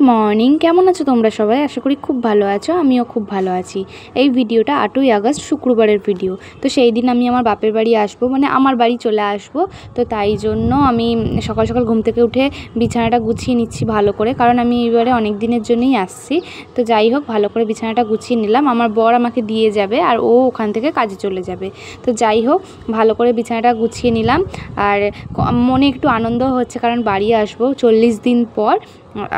Morning, কেমন আছো তোমরা সবাই? আশা করি খুব ভালো আছো। আমিও খুব ভালো আছি। এই ভিডিওটা 8ই আগস্ট শুক্রবারের ভিডিও। তো সেই দিন আমি আমার বাপের বাড়ি আসবো, মানে আমার বাড়ি চলে আসবো। তো তাই জন্য আমি সকাল সকাল ঘুম থেকে উঠে বিছানাটা গুছিয়ে নিচ্ছি ভালো করে, কারণ আমি এবারে অনেক দিনের জন্যই আসছি। তো যাই হোক, ভালো করে বিছানাটা গুছিয়ে নিলাম। আমার বর আমাকে দিয়ে যাবে আর ও ওখান থেকে কাজে চলে যাবে। তো যাই হোক, ভালো করে বিছানাটা গুছিয়ে নিলাম। আর মনে একটু আনন্দ হচ্ছে, কারণ বাড়ি আসবো 40 দিন পর,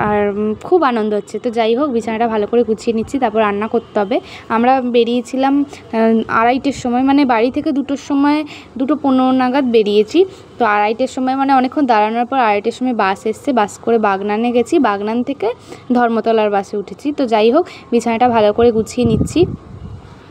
আর খুব আনন্দ হচ্ছে। তো যাই হোক, বিছানাটা ভালো করে গুছিয়ে নিচ্ছি, তারপর রান্না করতে হবে। আমরা বেরিয়েছিলাম 2:30-টের সময়, মানে বাড়ি থেকে 2টোর সময়, 2:15 নাগাদ বেরিয়েছি। তো 2:30-টের সময় মানে অনেকক্ষণ দাঁড়ানোর পর 2:30-টের সময় বাস এসছে। বাস করে বাগনানে গেছি, বাগনান থেকে ধর্মতলার বাসে উঠেছি। তো যাই হোক, বিছানাটা ভালো করে গুছিয়ে নিচ্ছি,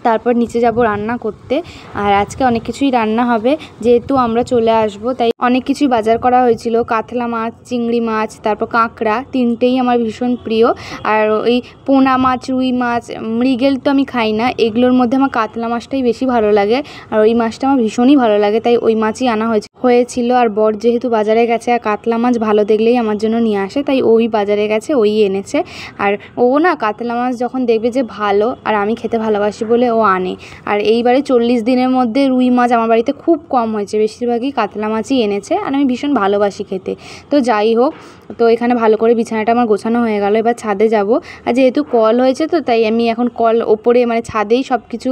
তারপর নিচে যাব রান্না করতে। আর আজকে অনেক কিছুই রান্না হবে, যেহেতু আমরা চলে আসব তাই অনেক কিছুই বাজার করা হয়েছিল। কাতলা মাছ, চিংড়ি মাছ, তারপর কাঁকড়া, তিনটেই আমার ভীষণ প্রিয়। আর ওই পোনা মাছ, রুই মাছ, মৃগেল তো আমি খাই না। এগুলোর মধ্যে আমার কাতলা মাছটাই বেশি ভালো লাগে, আর ওই মাছটা আমার ভীষণই ভালো লাগে, তাই ওই মাছই আনা হয়েছিল। আর বর যেহেতু বাজারে গেছে, আর কাতলা মাছ ভালো দেখলেই আমার জন্য নিয়ে আসে, তাই ওই বাজারে গেছে, ওই এনেছে। আর ও না কাতলা মাছ যখন দেখবে যে ভালো, আর আমি খেতে ভালোবাসি বলে ও আনে। আর এইবারে 40 দিনের মধ্যে রুই মাছ আমার বাড়িতে খুব কম হয়েছে, বেশিরভাগই কাতলা মাছই এনেছে, আর আমি ভীষণ ভালোবাসি খেতে। তো যাই হোক, তো এখানে ভালো করে বিছানাটা আমার গোছানো হয়ে গেল। এবার ছাদে যাব। আর যেহেতু কল হয়েছে, তো তাই আমি এখন কল ওপরে, মানে ছাদেই সব কিছু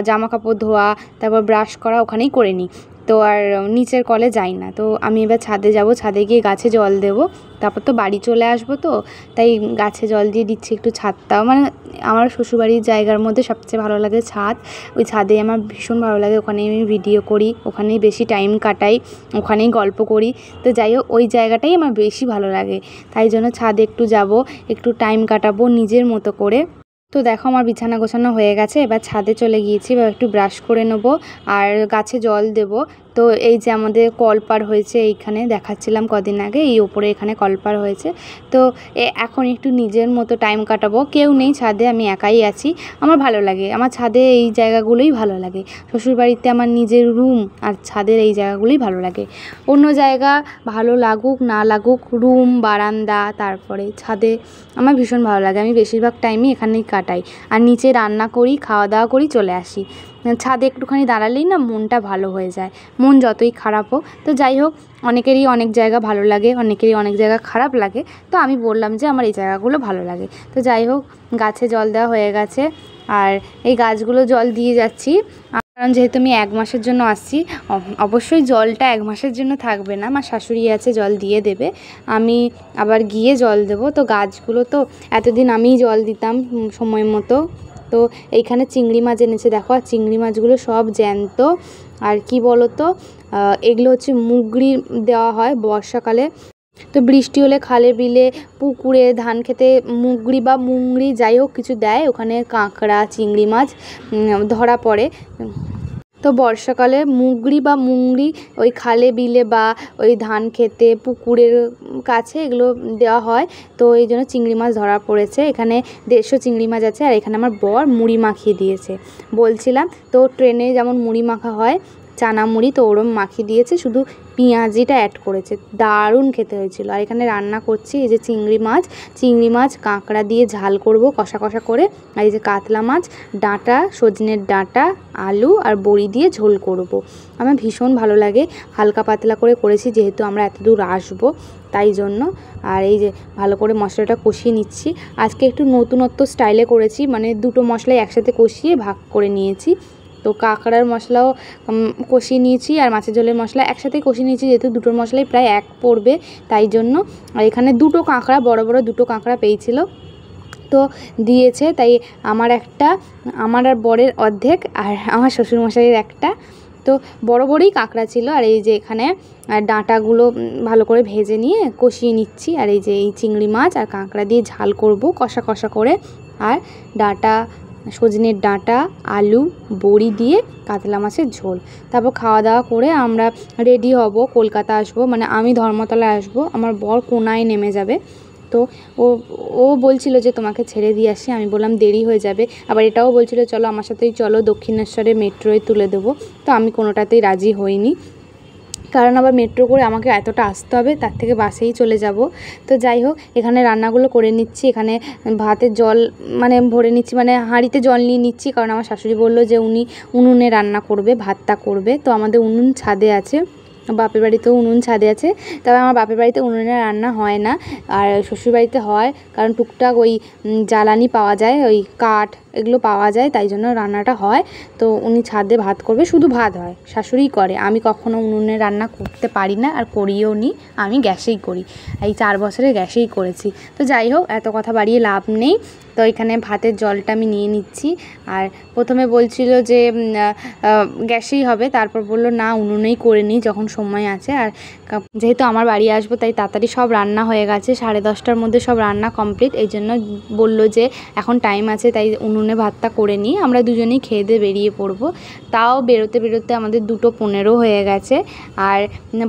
জামা কাপড় ধোয়া, তারপর ব্রাশ করা ওখানেই করে নিই। তো আর নিচের কলে যাই না। তো আমি এবার ছাদে যাব, ছাদে গিয়ে গাছে জল দেব, তারপর তো বাড়ি চলে আসবো। তো তাই গাছে জল দিয়ে দিচ্ছি একটু। ছাদটাও মানে আমার শ্বশুরবাড়ির জায়গার মধ্যে সবচেয়ে ভালো লাগে ছাদ। ওই ছাদে আমার ভীষণ ভালো লাগে, ওখানেই আমি ভিডিও করি, ওখানেই বেশি টাইম কাটাই, ওখানেই গল্প করি। তো যাই হোক, ওই জায়গাটাই আমার বেশি ভালো লাগে, তাই জন্য ছাদে একটু যাব, একটু টাইম কাটাবো নিজের মতো করে। তো দেখো, আমার বিছানা গোছানো হয়ে গেছে। এবার ছাদে চলে গিয়েছি, এবার একটু ব্রাশ করে নেবো আর গাছে জল দেব। তো এই যে আমাদের কলপার হয়েছে, এইখানে দেখাচ্ছিলাম কদিন আগে, এই ওপরে এখানে কলপার হয়েছে। তো এখন একটু নিজের মতো টাইম কাটাবো, কেউ নেই ছাদে, আমি একাই আছি। আমার ভালো লাগে, আমার ছাদে এই জায়গাগুলোই ভালো লাগে। শ্বশুরবাড়িতে আমার নিজের রুম, আর ছাদের এই জায়গাগুলোই ভালো লাগে। অন্য জায়গা ভালো লাগুক না লাগুক, রুম, বারান্দা, তারপরে ছাদে আমার ভীষণ ভালো লাগে। আমি বেশিরভাগ টাইমই এখানেই কাটাই, আর নিচে রান্না করি, খাওয়া দাওয়া করি, চলে আসি। ছাদে একটুখানি দাঁড়ালেই না মনটা ভালো হয়ে যায়, মন যতই খারাপ হোক। তো যাই হোক, অনেকেরই অনেক জায়গা ভালো লাগে, অনেকেরই অনেক জায়গা খারাপ লাগে। তো আমি বললাম যে আমার এই জায়গাগুলো ভালো লাগে। তো যাই হোক, গাছে জল দেওয়া হয়ে গেছে, আর এই গাছগুলো জল দিয়ে যাচ্ছি। কারণ যেহেতু আমি 1 মাসের জন্য আসছি, অবশ্যই জলটা 1 মাসের জন্য থাকবে না, আমার শাশুড়ি আছে, জল দিয়ে দেবে, আমি আবার গিয়ে জল দেবো। তো গাছগুলো তো এতদিন আমিই জল দিতাম সময় মতো। তো এইখানে চিংড়ি মাছ এনেছে, দেখো, আর চিংড়ি মাছগুলো সব জ্যান্ত। আর কি বলো তো, এগুলো হচ্ছে মুগরি দেওয়া হয় বর্ষাকালে। তো বৃষ্টি হলে খালে বিলে পুকুরে ধান খেতে মুগরি বা মুংড়ি যাই হোক কিছু দেয়, ওখানে কাঁকড়া, চিংড়ি মাছ ধরা পড়ে। তো বর্ষাকালে মুগরি বা মুংড়ি ওই খালে বিলে বা ওই ধান খেতে পুকুরের কাছে এগুলো দেওয়া হয়। তো এই জন্য চিংড়ি মাছ ধরা পড়েছে। এখানে 150 চিংড়ি মাছ আছে, আর এখানে আমার বর মুড়ি মাখিয়ে দিয়েছে। বলছিলাম তো, ট্রেনে যেমন মুড়ি মাখা হয়, চানা মুড়ি, তো ওরম মাখিয়ে দিয়েছে, শুধু পেঁয়াজিটা অ্যাড করেছে, দারুণ খেতে হয়েছিল। আর এখানে রান্না করছি এই যে চিংড়ি মাছ কাঁকড়া দিয়ে ঝাল করব কষা কষা করে। আর এই যে কাতলা মাছ, ডাঁটা, সজনের ডাঁটা, আলু আর বড়ি দিয়ে ঝোল করব। আমার ভীষণ ভালো লাগে, হালকা পাতলা করে করেছি, যেহেতু আমরা এত দূর আসবো তাই জন্য। আর এই যে ভালো করে মশলাটা কষিয়ে নিচ্ছি। আজকে একটু নতুনত্ব স্টাইলে করেছি, মানে দুটো মশলাই একসাথে কষিয়ে ভাগ করে নিয়েছি। তো কাঁকড়ার মশলাও কষিয়ে নিয়েছি, আর মাছের ঝোলের মশলা একসাথেই কষিয়ে নিয়েছি, যেহেতু দুটোর মশলাই প্রায় এক পড়বে তাই জন্য। আর এখানে 2টো কাঁকড়া, বড় বড় 2টো কাঁকড়া পেয়েছিল, তো দিয়েছে, তাই আমার একটা, আমার আর বরের অর্ধেক, আর আমার শ্বশুরমশাইয়ের একটা। তো বড় বড়ই কাঁকড়া ছিল। আর এই যে এখানে ডাঁটাগুলো ভালো করে ভেজে নিয়ে কষিয়ে নিচ্ছি। আর এই যে এই চিংড়ি মাছ আর কাঁকড়া দিয়ে ঝাল করব কষা কষা করে। আর ডাঁটা, সজনের ডাঁটা, আলু, বড়ি দিয়ে কাতলা মাছের ঝোল। তারপর খাওয়া দাওয়া করে আমরা রেডি হব, কলকাতা আসবো, মানে আমি ধর্মতলায় আসবো, আমার বর কোনায় নেমে যাবে। তো ও বলছিল যে তোমাকে ছেড়ে দিয়ে আসি, আমি বললাম দেরি হয়ে যাবে। আবার এটাও বলছিল চলো আমার সাথেই চলো, দক্ষিণেশ্বরে মেট্রোয় তুলে দেবো। তো আমি কোনোটাতেই রাজি হইনি। কারণ আবার মেট্রো করে আমাকে এতটা আসতে হবে, তার থেকে বাসেই চলে যাব। তো যাই হোক, এখানে রান্নাগুলো করে নিচ্ছি। এখানে ভাতের জল মানে ভরে নিচ্ছি, মানে হাঁড়িতে জল নিয়ে নিচ্ছি, কারণ আমার শাশুড়ি বললো যে উনি উনুনে রান্না করবে, ভাতটা করবে। তো আমাদের উনুন ছাদে আছে, বাপের বাড়িতেও উনুন ছাদে আছে। তবে আমার বাপের বাড়িতে উনুনে রান্না হয় না, আর শ্বশুরবাড়িতে হয়, কারণ টুকটাক ওই জ্বালানি পাওয়া যায়, ওই কাঠ এগুলো পাওয়া যায়, তাই জন্য রান্নাটা হয়। তো উনি ছাদে ভাত করবে, শুধু ভাত হয়, শাশুড়িই করে। আমি কখনো উনুনে রান্না করতে পারি না, আর করিও নি, আমি গ্যাসেই করি। এই 4 বছরে গ্যাসেই করেছি। তো যাই হোক, এত কথা বাড়িয়ে লাভ নেই। তো এখানে ভাতের জলটা আমি নিয়ে নিচ্ছি। আর প্রথমে বলছিল যে গ্যাসেই হবে, তারপর বলল না, উনুনেই করে নিই যখন সময় আছে। আর যেহেতু আমার বাড়ি আসবো, তাই তাড়াতাড়ি সব রান্না হয়ে গেছে, 10:30টার মধ্যে সব রান্না কমপ্লিট। এই জন্য বললো যে এখন টাইম আছে, তাই উনুনে ভাতটা করে নিই, আমরা দুজনেই খেয়ে দিয়ে বেরিয়ে পড়বো। তাও বেরোতে বেরোতে আমাদের 2:15 হয়ে গেছে। আর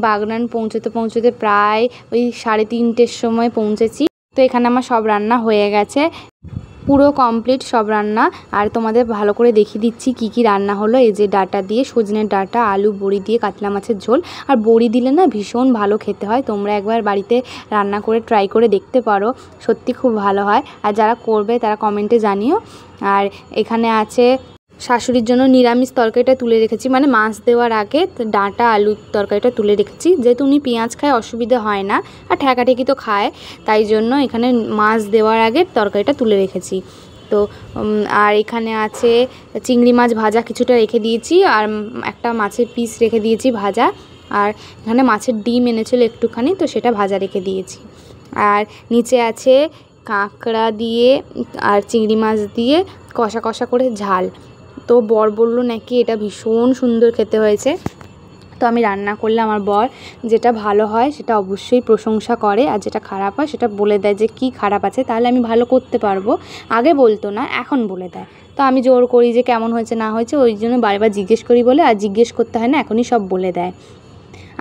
বাগনান পৌঁছতে পৌঁছতে প্রায় ওই 3:30টের সময় পৌঁছেছি। তো এখানে আমার সব রান্না হয়ে গেছে, পুরো কমপ্লিট সব রান্না। আর তোমাদের ভালো করে দেখিয়ে দিচ্ছি কি কি রান্না হলো। এই যে ডাঁটা দিয়ে, সজনের ডাঁটা, আলু, বড়ি দিয়ে কাতলা মাছের ঝোল। আর বড়ি দিলে না ভীষণ ভালো খেতে হয়, তোমরা একবার বাড়িতে রান্না করে ট্রাই করে দেখতে পারো, সত্যি খুব ভালো হয়। আর যারা করবে তারা কমেন্টে জানিও। আর এখানে আছে শাশুড়ির জন্য নিরামিষ তরকারিটা তুলে রেখেছি, মানে মাছ দেওয়ার আগে ডাঁটা আলুর তরকারিটা তুলে রেখেছি, যেহেতু উনি পেঁয়াজ খায়, অসুবিধা হয় না, আর ঠেকাঠেকি তো খায়, তাই জন্য এখানে মাছ দেওয়ার আগে তরকারিটা তুলে রেখেছি। তো আর এখানে আছে চিংড়ি মাছ ভাজা কিছুটা রেখে দিয়েছি, আর একটা মাছের পিস রেখে দিয়েছি ভাজা। আর এখানে মাছের ডিম এনেছিল একটুখানি, তো সেটা ভাজা রেখে দিয়েছি। আর নিচে আছে কাঁকড়া দিয়ে আর চিংড়ি মাছ দিয়ে কষা কষা করে ঝাল। তো বর বললো নাকি এটা ভীষণ সুন্দর খেতে হয়েছে। তো আমি রান্না করলে আমার বর যেটা ভালো হয় সেটা অবশ্যই প্রশংসা করে, আর যেটা খারাপ হয় সেটা বলে দেয় যে কি খারাপ আছে, তাহলে আমি ভালো করতে পারবো। আগে বলতো না, এখন বলে দেয়। তো আমি জোর করি যে কেমন হয়েছে না হয়েছে, ওই জন্য বারবার জিজ্ঞেস করি বলে, আর জিজ্ঞেস করতে হয় না, এখনই সব বলে দেয়।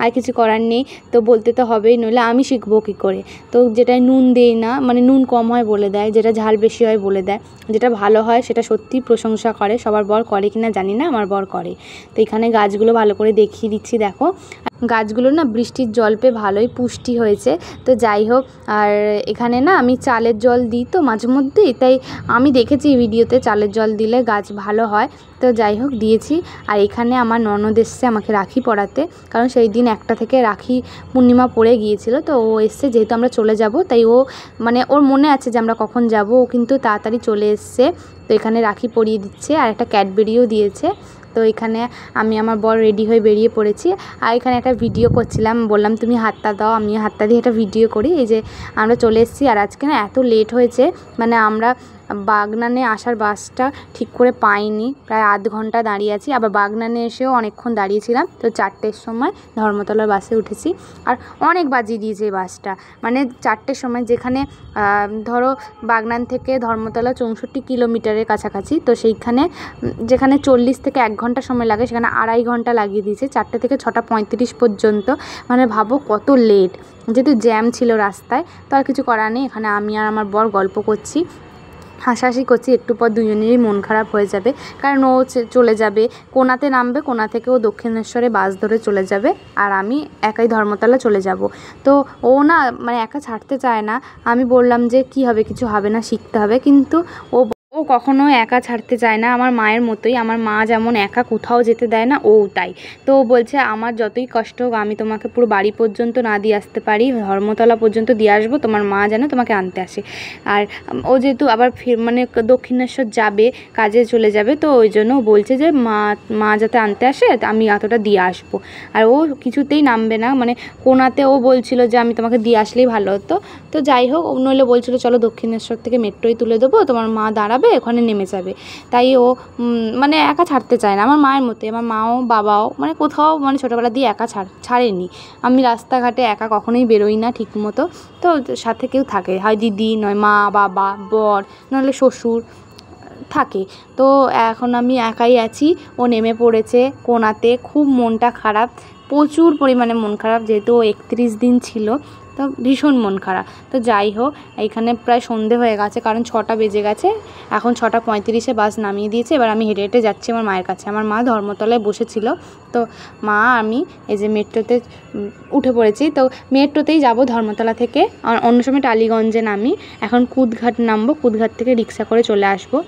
আর কিছু করার নেই, তো বলতে তো হবেই, নইলে আমি শিখবো কী করে। তো যেটায় নুন দেই না, মানে নুন কম হয় বলে দেয়, যেটা ঝাল বেশি হয় বলে দেয়, যেটা ভালো হয় সেটা সত্যিই প্রশংসা করে। সবার বর করে কিনা জানি না, আমার বর করে। তো এখানে গাছগুলো ভালো করে দেখিয়ে দিচ্ছি, দেখো গাছগুলো না বৃষ্টির জল পেয়ে ভালোই পুষ্টি হয়েছে। তো যাই হোক, আর এখানে না আমি চালের জল দিই তো মাঝে মধ্যেই, তাই আমি দেখেছি ভিডিওতে চালের জল দিলে গাছ ভালো হয়। তো যাই হোক দিয়েছি। আর এখানে আমার ননদ এসছে আমাকে রাখি পরাতে, কারণ সেই দিন 1টা থেকে রাখি পূর্ণিমা পড়ে গিয়েছিল। তো ও এসছে, যেহেতু আমরা চলে যাব, তাই ও মানে ওর মনে আছে যে আমরা কখন যাব, ও কিন্তু তাড়াতাড়ি চলে এসছে। তো এখানে রাখি পরিয়ে দিচ্ছে, আর একটা ক্যাডবেরিও দিয়েছে। তো এখানে আমি আমার বর রেডি হয়ে বেরিয়ে পড়েছি। আর এখানে একটা ভিডিও করছিলাম, বললাম তুমি হাতটা দাও, আমি হাতটা দিয়ে একটা ভিডিও করি। এই যে আমরা চলে এসেছি, আর আজকে না এত লেট হয়েছে, মানে আমরা বাগনানে আসার বাসটা ঠিক করে পাইনি, প্রায় আধ ঘন্টা দাঁড়িয়ে আছি। আবার বাগনানে এসেও অনেকক্ষণ দাঁড়িয়েছিলাম। তো 4টের সময় ধর্মতলার বাসে উঠেছি, আর অনেক বাজিয়ে দিয়েছে এই বাসটা, মানে 4টের সময়, যেখানে ধরো বাগনান থেকে ধর্মতলা 64 কিলোমিটারের কাছাকাছি, তো সেইখানে যেখানে 40 থেকে 1 ঘন্টা সময় লাগে, সেখানে 2.5 ঘন্টা লাগিয়ে দিয়েছে, 4টে থেকে 6:35 পর্যন্ত। মানে ভাবো কত লেট, যেহেতু জ্যাম ছিল রাস্তায়। তো আর কিছু করার নেই, এখানে আমি আর আমার বর গল্প করছি, হাসাহাসি করছি। একটু পর দুজনেরই মন খারাপ হয়ে যাবে, কারণ ও চলে যাবে কোনাতে নামবে, কোনা থেকে ও দক্ষিণেশ্বরে বাস ধরে চলে যাবে, আর আমি একাই ধর্মতলা চলে যাব। তো ও না মানে একা ছাড়তে চায় না। আমি বললাম যে কি হবে, কিছু হবে না, শিখতে হবে। কিন্তু ও কখনো একা ছাড়তে চায় না, আমার মায়ের মতোই। আমার মা যেমন একা কোথাও যেতে দেয় না, ও তাই। তো ও বলছে আমার যতই কষ্ট হোক, আমি তোমাকে পুরো বাড়ি পর্যন্ত না দিয়ে আসতে পারি, ধর্মতলা পর্যন্ত দিয়ে আসবো, তোমার মা যেন তোমাকে আনতে আসে। আর ও যেহেতু আবার মানে দক্ষিণেশ্বর যাবে, কাজে চলে যাবে, তো ওই জন্য বলছে যে মা যাতে আনতে আসে, আমি এতটা দিয়ে আসবো। আর ও কিছুতেই নামবে না, মানে কোনাতে ও বলছিল যে আমি তোমাকে দিয়ে আসলেই ভালো হতো। তো যাই হোক, নইলে বলছিল চলো দক্ষিণেশ্বর থেকে মেট্রোই তুলে দেবো, তোমার মা দাঁড়াবে, ওখানে নেমে যাবে। তাই ও মানে একা ছাড়তে চায় না, আমার মায়ের মতোই। আমার মাও বাবাও মানে কোথাও মানে ছোটোবেলা দিয়ে একা ছাড়েনি। আমি রাস্তাঘাটে একা কখনোই বেরোই না ঠিক মতো, তো সাথে কেউ থাকে, হয় দিদি, নয় মা, বাবা, বর, নাহলে শ্বশুর থাকে। তো এখন আমি একাই আছি। ও নেমে পড়েছে কোনাতে, খুব মনটা খারাপ, প্রচুর পরিমাণে মন খারাপ, যেহেতু ও 31 দিন ছিল। তো তো ভীষণ মন খারাপ। তো যাই হোক, এইখানে প্রায় সন্ধে হয়ে গেছে, কারণ 6টা বেজে গেছে, এখন 6:35-এ বাস নামিয়ে দিয়েছে। এবার আমি হেঁটে হেঁটে যাচ্ছি আমার মায়ের কাছে। আমার মা ধর্মতলায় বসেছিল, তো মা আমি এই যে মেট্রোতে উঠে পড়েছি। তো মেট্রোতেই যাব ধর্মতলা থেকে, আর অন্য সময় টালিগঞ্জে নামি, এখন কুদঘাট নামবো, কুদঘাট থেকে রিক্সা করে চলে আসবো।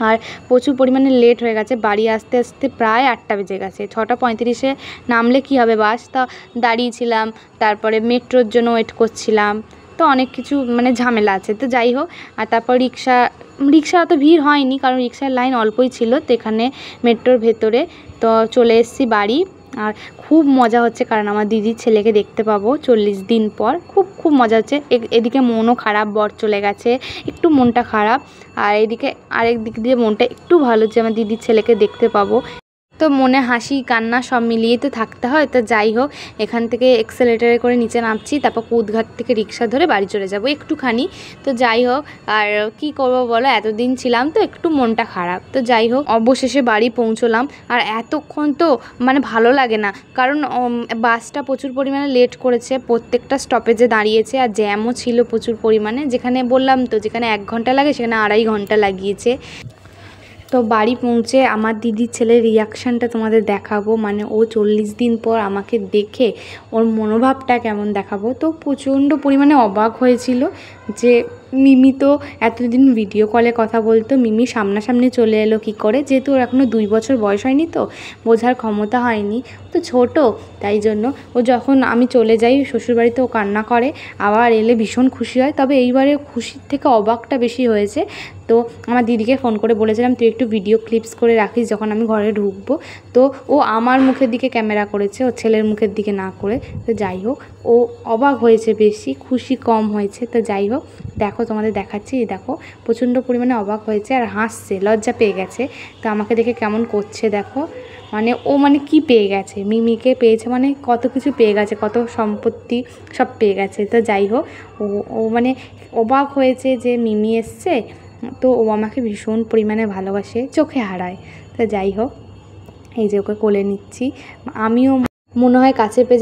আর প্রচুর পরিমাণে লেট হয়ে গেছে, বাড়ি আসতে আসতে প্রায় 8টা বেজে গেছে। 6:35-এ নামলে কি হবে, বাস তা দাঁড়িয়েছিলাম, তারপরে মেট্রোর জন্য ওয়েট করছিলাম, তো অনেক কিছু মানে ঝামেলা আছে। তো যাই হোক, আর তারপর রিক্সা অত ভিড় হয়নি, কারণ রিক্সার লাইন অল্পই ছিল। তো এখানে মেট্রোর ভেতরে তো চলে এসেছি বাড়ি। আর খুব মজা হচ্ছে, কারণ আমার দিদির ছেলেকে দেখতে পাবো 40 দিন পর। খুব খুব মজা হচ্ছে। এদিকে মনও খারাপ, বর চলে গেছে, একটু মনটা খারাপ। আর এদিকে আরেক দিক দিয়ে মনটা একটু ভালো যে আমার দিদির ছেলেকে দেখতে পাবো। তো মনে হাসি কান্না সব মিলিয়ে তো থাকতে হয়। তো যাই হোক, এখান থেকে এক্সেলেটারে করে নিচে নামছি, তারপর কুদঘাট থেকে রিক্সা ধরে বাড়ি চলে যাব একটুখানি। তো যাই হোক, আর কি করবো বলো, এতদিন ছিলাম তো একটু মনটা খারাপ। তো যাই হোক, অবশেষে বাড়ি পৌঁছলাম। আর এতক্ষণ তো মানে ভালো লাগে না, কারণ বাসটা প্রচুর পরিমাণে লেট করেছে, প্রত্যেকটা স্টপেজে দাঁড়িয়েছে, আর জ্যামও ছিল প্রচুর পরিমাণে। যেখানে বললাম তো, যেখানে 1 ঘন্টা লাগে সেখানে 2.5 ঘন্টা লাগিয়েছে। তো বাড়ি পৌঁছে আমার দিদির ছেলের রিয়াকশানটা তোমাদের দেখাবো, মানে ও 40 দিন পর আমাকে দেখে ওর মনোভাবটা কেমন দেখাবো। তো প্রচণ্ড পরিমাণে অবাক হয়েছিল যে মিমি তো এতদিন ভিডিও কলে কথা বলতো, মিমি সামনাসামনি চলে এলো কী করে, যেহেতু ওর এখনও 2 বছর বয়স হয়নি, তো বোঝার ক্ষমতা হয়নি, তো ছোট, তাই জন্য ও যখন আমি চলে যাই শ্বশুরবাড়িতে ও কান্না করে, আবার এলে ভীষণ খুশি হয়। তবে এইবারে খুশির থেকে অবাকটা বেশি হয়েছে। তো আমার দিদিকে ফোন করে বলেছিলাম তুই একটু ভিডিও ক্লিপস করে রাখিস যখন আমি ঘরে ঢুকবো। তো ও আমার মুখের দিকে ক্যামেরা করেছে, ওর ছেলের মুখের দিকে না করে। তো যাই হোক, ও অবাক হয়েছে বেশি, খুশি কম হয়েছে। তো যাই হোক, দেখো তোমাদের দেখাচ্ছি, দেখো প্রচণ্ড পরিমাণে অবাক হয়েছে আর হাসছে, লজ্জা পেয়ে গেছে। তো আমাকে দেখে কেমন করছে দেখো, মানে ও মানে কি পেয়ে গেছে, মিমিকে পেয়েছে মানে কত কিছু পেয়ে গেছে, কত সম্পত্তি সব পেয়ে গেছে। তো যাই হোক, ও মানে অবাক হয়েছে যে মিমি এসছে, তো ও আমাকে ভীষণ পরিমাণে ভালোবাসে, চোখে হারায়। তো যাই হোক, এই যে ওকে কোলে নিচ্ছি, আমিও মনে হয় কাছে পেয়ে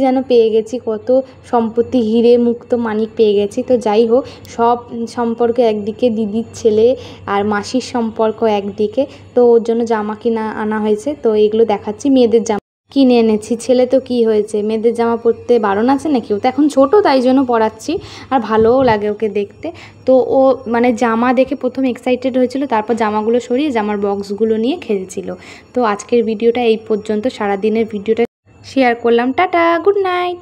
যেন পেয়ে গেছি, কত সম্পত্তি, হিরে মুক্ত মানিক পেয়ে গেছি। তো যাই হোক, সব সম্পর্ক একদিকে, দিদির ছেলে আর মাসির সম্পর্ক একদিকে। তো ওর জন্য জামা কিনা আনা হয়েছে, তো এগুলো দেখাচ্ছি। মেয়েদের জামা কিনে এনেছি, ছেলে তো কি হয়েছে, মেয়েদের জামা পরতে বারণ আছে নাকি, ও তো এখন ছোটো, তাই জন্য পরাচ্ছি, আর ভালোও লাগে ওকে দেখতে। তো ও মানে জামা দেখে প্রথম এক্সাইটেড হয়েছিল, তারপর জামাগুলো সরিয়ে জামার বক্সগুলো নিয়ে খেলছিল। তো আজকের ভিডিওটা এই পর্যন্ত, সারাদিনের ভিডিওটা শেয়ার করলাম। Tata, good night.